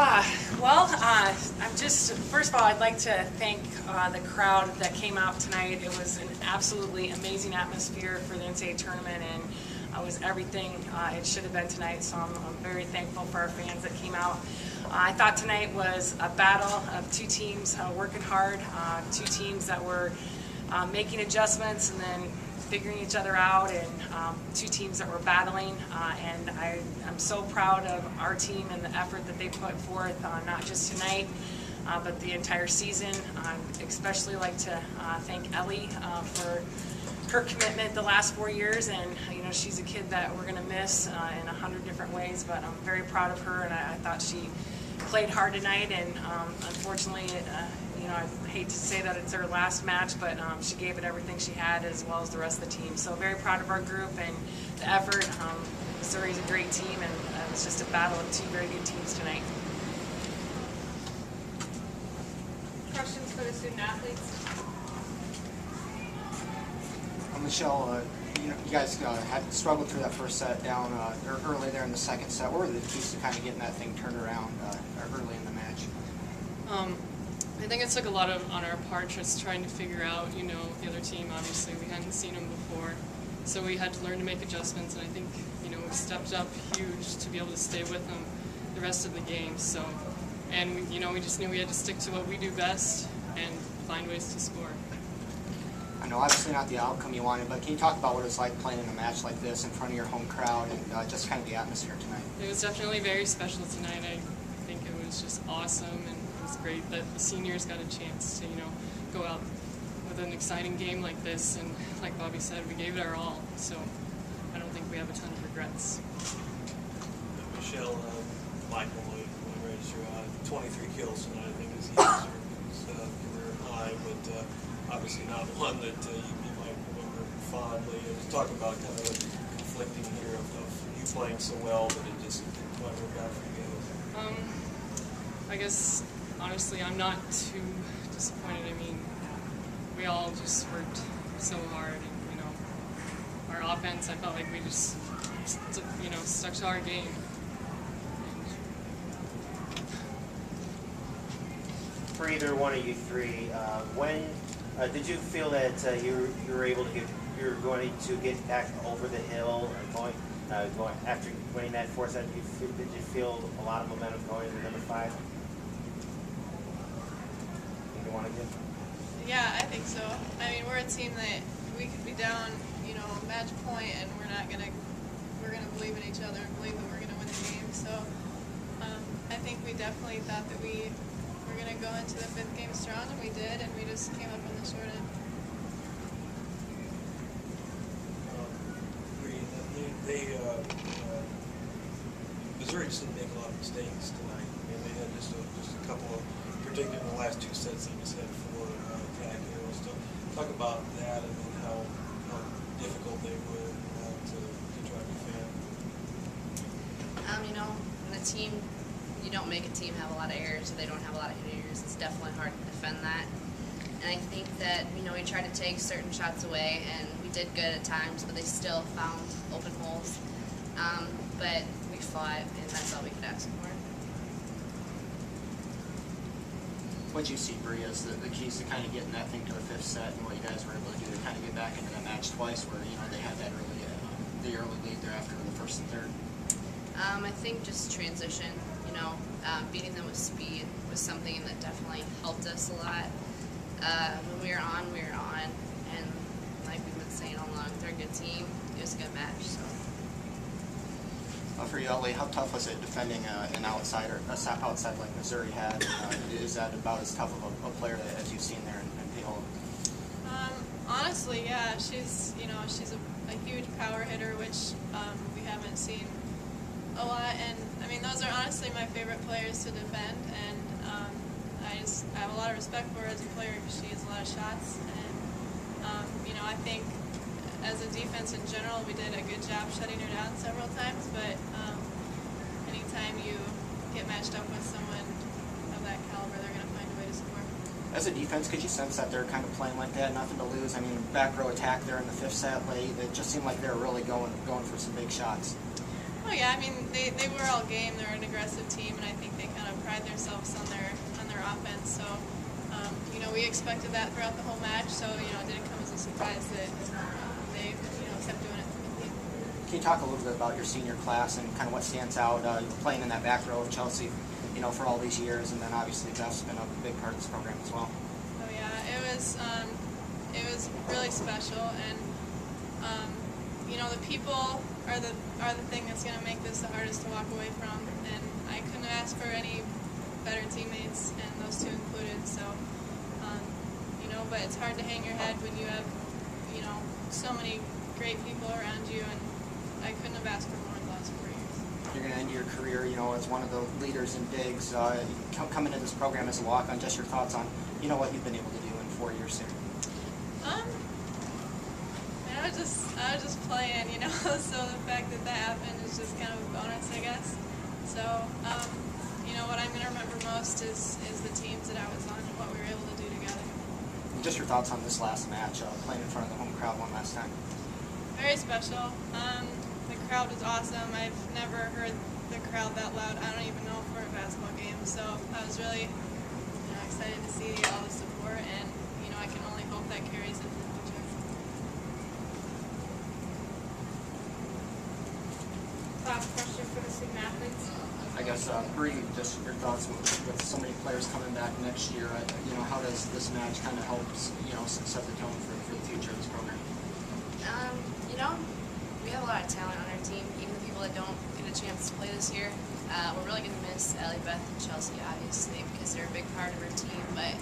I'm just, first of all, I'd like to thank the crowd that came out tonight. It was an absolutely amazing atmosphere for the NCAA tournament, and it was everything it should have been tonight, so I'm very thankful for our fans that came out. I thought tonight was a battle of two teams working hard, two teams that were making adjustments and then figuring each other out, and two teams that were battling, and I'm so proud of our team and the effort that they put forth, not just tonight, but the entire season. I'd especially like to thank Ellie for her commitment the last 4 years, and she's a kid that we're going to miss in 100 different ways, but I'm very proud of her, and I thought she played hard tonight, and unfortunately, I hate to say that it's her last match, but she gave it everything she had, as well as the rest of the team. So very proud of our group and the effort. Missouri's a great team, and it was just a battle of two very good teams tonight. Questions for the student athletes? Michelle, you guys had struggled through that first set down early there in the second set. What were the keys to kind of getting that thing turned around early in the match? I think it took a lot on our part, just trying to figure out, the other team. Obviously, we hadn't seen them before, so we had to learn to make adjustments. And I think, we stepped up huge to be able to stay with them the rest of the game. So, and we just knew we had to stick to what we do best and find ways to score. I know, obviously not the outcome you wanted, but can you talk about what it was like playing in a match like this in front of your home crowd and just kind of the atmosphere tonight? It was definitely very special tonight. I think it was just awesome, and it was great that the seniors got a chance to, go out with an exciting game like this. And like Bobby said, we gave it our all, so I don't think we have a ton of regrets. Michelle, Michael, when we raised your 23 kills tonight, I think is his career high, but obviously not one that you might remember fondly. I was talking about kind of the conflicting here of you playing so well, but it just didn't quite work out for you guys. I guess, honestly, I'm not too disappointed. I mean, we all just worked so hard, and, our offense, I felt like we just, stuck to our game. For either one of you three, when did you feel that you were able to you're going to get back over the hill, going after winning that fourth set? Did you feel a lot of momentum going into number 5? Either one of you? Yeah, I think so. I mean, we're a team that we could be down, match point, and we're gonna believe in each other and believe that we're gonna win the game. So I think we definitely thought that we were gonna go into the 5th game strong, and we did, and we just came up on the short end. Missouri just didn't make a lot of mistakes tonight. I mean, they had just a couple of, particularly in the last 2 sets, they just had 4 attack arrows. So talk about that and then how difficult they were to try to defend. In a team, you don't make a team have a lot of errors, or they don't have a lot of hitters. It's definitely hard to defend that. And I think that, we tried to take certain shots away, and we did good at times, but they still found open holes. But we fought, and that's all we could ask for. What did you see, Bree, as the keys to kind of getting that thing to the 5th set, and what you guys were able to do to kind of get back into that match twice, where they had that the early lead there after the first and third? I think just transition. Beating them with speed was something that definitely helped us a lot. When we were on, and like we've been saying all along, they're a good team. It was a good match. So. For you, Ellie, how tough was it defending an outside like Missouri had? Is that about as tough of a player as you've seen there in P-Hole? Honestly, yeah, she's a huge power hitter, which we haven't seen a lot, and I mean, those are honestly my favorite players to defend, and I have a lot of respect for her as a player because she has a lot of shots, and I think as a defense in general, we did a good job shutting her down several times, but anytime you get matched up with someone of that caliber, they're going to find a way to score. As a defense, could you sense that they're kind of playing like that, nothing to lose? I mean, back row attack there in the 5th set late, it just seemed like they were really going for some big shots. Oh yeah, I mean, they were all game. They're an aggressive team, and I think they kind of pride defense. So, you know, we expected that throughout the whole match. So, you know, it didn't come as a surprise that they, you know, kept doing it quickly. Can you talk a little bit about your senior class and kind of what stands out? Playing in that back row of Chelsea, you know, for all these years, and then obviously Beth's been a big part of this program as well. Oh yeah, it was really special, and you know, the people are the thing that's going to make this the hardest to walk away from, and I couldn't have asked for any better teammates, and those two included. So, you know, but it's hard to hang your head when you have, you know, so many great people around you, and I couldn't have asked for more in the last 4 years. You're going to end your career, you know, as one of the leaders in bigs. Coming into this program as a walk-on, just your thoughts on, you know, what you've been able to do in 4 years here. I was just playing, you know, so the fact that happened is just kind of a bonus, I guess. So, you know, what I'm going to remember most is the teams that I was on and what we were able to do together. Just your thoughts on this last match, playing in front of the home crowd one last time. Very special. The crowd was awesome. I've never heard the crowd that loud. I don't even know for a basketball game. So I was really, you know, excited to see all the support, and you know, I can only hope that carries into the future. Last question for the student athletes. I guess, Bree, just your thoughts with so many players coming back next year. You know, how does this match kind of help, you know, set the tone for the future of this program? You know, we have a lot of talent on our team, even the people that don't get a chance to play this year. We're really going to miss Ellie, Beth, and Chelsea, obviously, because they're a big part of our team. But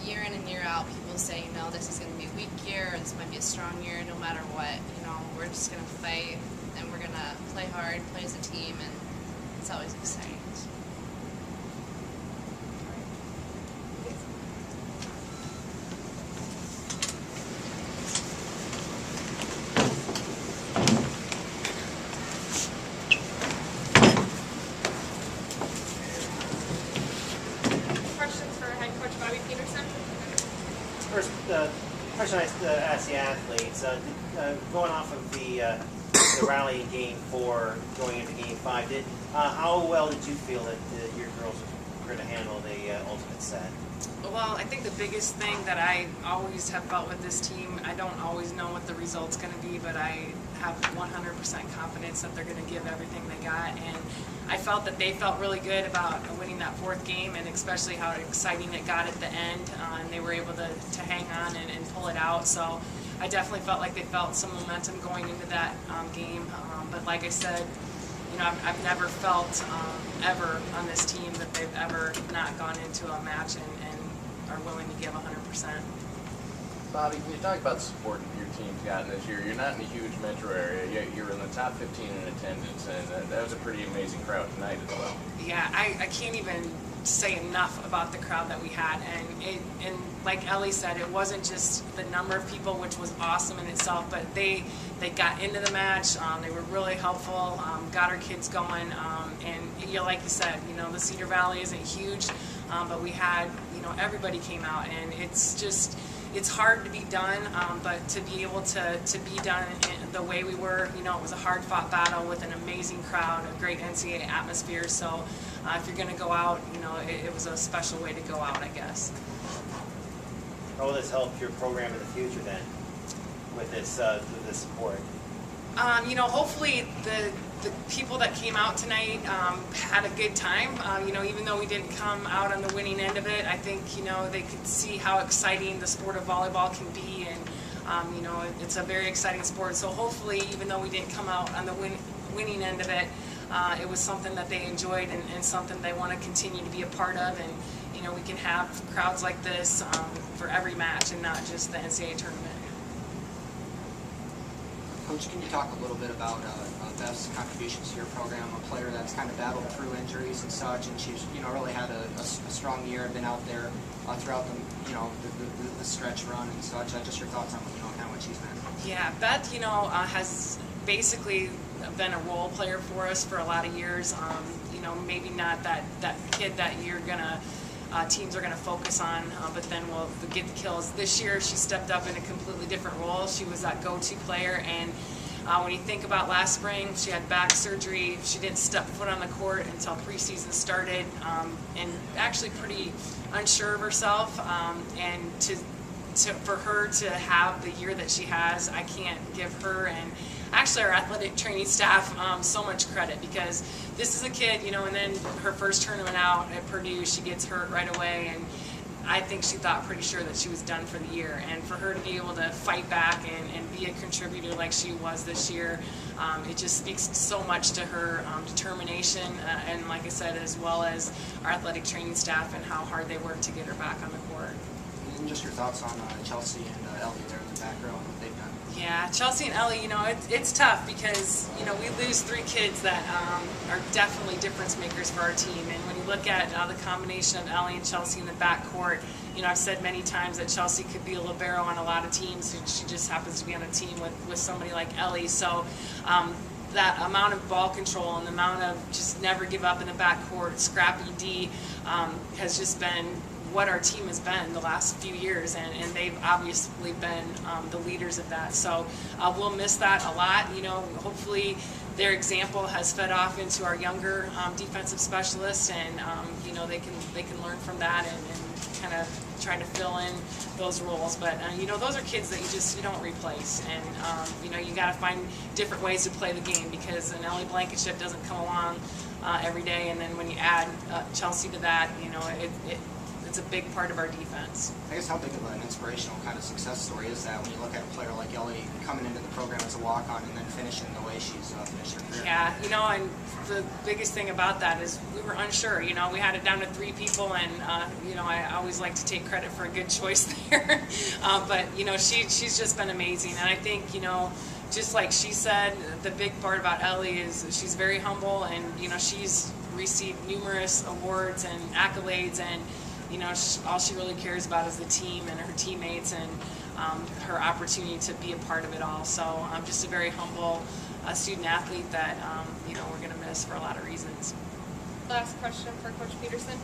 year in and year out, people say, you know, this is going to be a weak year, or this might be a strong year. No matter what, you know, we're just going to fight, and we're going to play hard, play as a team, and it's always exciting. Questions for head coach Bobby Peterson? First, question I asked the athletes, going off of the rally in Game 4, going into Game 5, how well did you feel that your girls were going to handle the ultimate set? Well, I think the biggest thing that I always have felt with this team, I don't always know what the result's going to be, but I have 100% confidence that they're going to give everything they got. And I felt that they felt really good about winning that fourth game, and especially how exciting it got at the end. And they were able to hang on and pull it out. So I definitely felt like they felt some momentum going into that game. But like I said, you know, I've never felt ever on this team that they've ever not gone into a match and are willing to give 100%. Bobby, can you talk about the support your team's gotten this year? You're not in a huge metro area, yet you're in the top 15 in attendance, and that was a pretty amazing crowd tonight as well. Yeah, I can't even say enough about the crowd that we had, and like Ellie said, it wasn't just the number of people, which was awesome in itself, but they got into the match. They were really helpful, got our kids going, and you know, like you said, you know, the Cedar Valley isn't huge, but we had, you know, everybody came out, and it's hard to be done, but to be able to be done in the way we were, you know, it was a hard-fought battle with an amazing crowd, a great NCAA atmosphere. So if you're going to go out, you know, it was a special way to go out, I guess. How will this help your program in the future then, with this support? You know, hopefully the people that came out tonight had a good time. You know, even though we didn't come out on the winning end of it, I think, you know, they could see how exciting the sport of volleyball can be, and you know, it's a very exciting sport. So hopefully, even though we didn't come out on the winning end of it, it was something that they enjoyed and something they want to continue to be a part of. And you know, we can have crowds like this for every match and not just the NCAA tournament. Coach, can you talk a little bit about Beth's contributions to your program? A player that's kind of battled through injuries and such, and she's, you know, really had a strong year, been out there throughout the, you know, the stretch run and such. Just your thoughts on, you know, kind of what she's been. Yeah, Beth, you know, has basically been a role player for us for a lot of years. You know, maybe not that kid that you're gonna teams are going to focus on, but then we'll get the kills. This year she stepped up in a completely different role. She was that go-to player, and When you think about last spring, she had back surgery. She didn't step foot on the court until preseason started, and actually pretty unsure of herself. And for her to have the year that she has, I can't give her and actually our athletic training staff so much credit, because this is a kid, and then her first tournament out at Purdue, she gets hurt right away, and I think she thought pretty sure that she was done for the year. And for her to be able to fight back and be a contributor like she was this year, it just speaks so much to her determination, and like I said, as well as our athletic training staff and how hard they work to get her back on the court. And just your thoughts on Chelsea and Ellie there in the back row and what they've done. Yeah, Chelsea and Ellie, it's tough because, we lose 3 kids that are definitely difference makers for our team. And when you look at the combination of Ellie and Chelsea in the backcourt, I've said many times that Chelsea could be a libero on a lot of teams, and she just happens to be on a team with somebody like Ellie. So that amount of ball control and the amount of just never give up in the backcourt, scrappy D, has just been what our team has been the last few years, and they've obviously been the leaders of that. So we'll miss that a lot. Hopefully their example has fed off into our younger defensive specialists, and they can learn from that and kind of try to fill in those roles. But those are kids that you don't replace, and you got to find different ways to play the game, because an Ellie Blankenship doesn't come along every day, and then when you add Chelsea to that, it's a big part of our defense. I guess how big of an inspirational kind of success story is that when you look at a player like Ellie coming into the program as a walk-on and then finishing the way she's finished her career? Yeah, and the biggest thing about that is we were unsure. We had it down to 3 people, and I always like to take credit for a good choice there. But she's just been amazing, and I think just like she said, the big part about Ellie is she's very humble, and she's received numerous awards and accolades, and all she really cares about is the team and her teammates and her opportunity to be a part of it all. So I'm just a very humble student athlete that we're going to miss for a lot of reasons. Last question for Coach Peterson.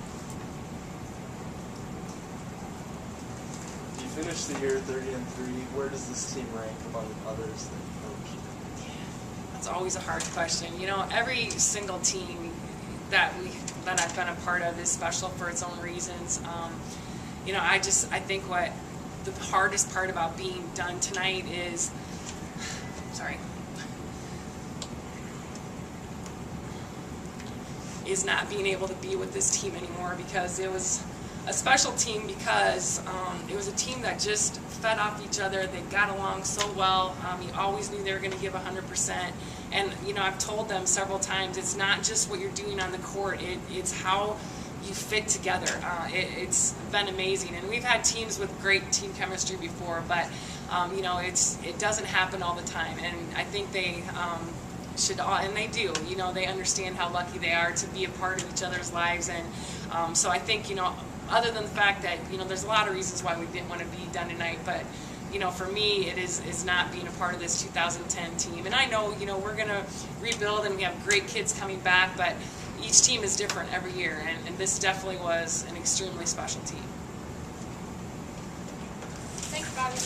You finished the year 30-3. Where does this team rank among others that you coach? That's always a hard question. Every single team that I've been a part of is special for its own reasons. I think what the hardest part about being done tonight is, is not being able to be with this team anymore, because it was a special team, because it was a team that just fed off each other. They got along so well. You always knew they were going to give 100%. And I've told them several times, it's not just what you're doing on the court, it's how you fit together. It's been amazing, and we've had teams with great team chemistry before, but it doesn't happen all the time, and I think they should all, and they do. They understand how lucky they are to be a part of each other's lives, and so I think other than the fact that there's a lot of reasons why we didn't want to be done tonight, but for me, it is not being a part of this 2010 team. And I know, we're going to rebuild, and we have great kids coming back, but each team is different every year, and this definitely was an extremely special team. Thanks, Bobby.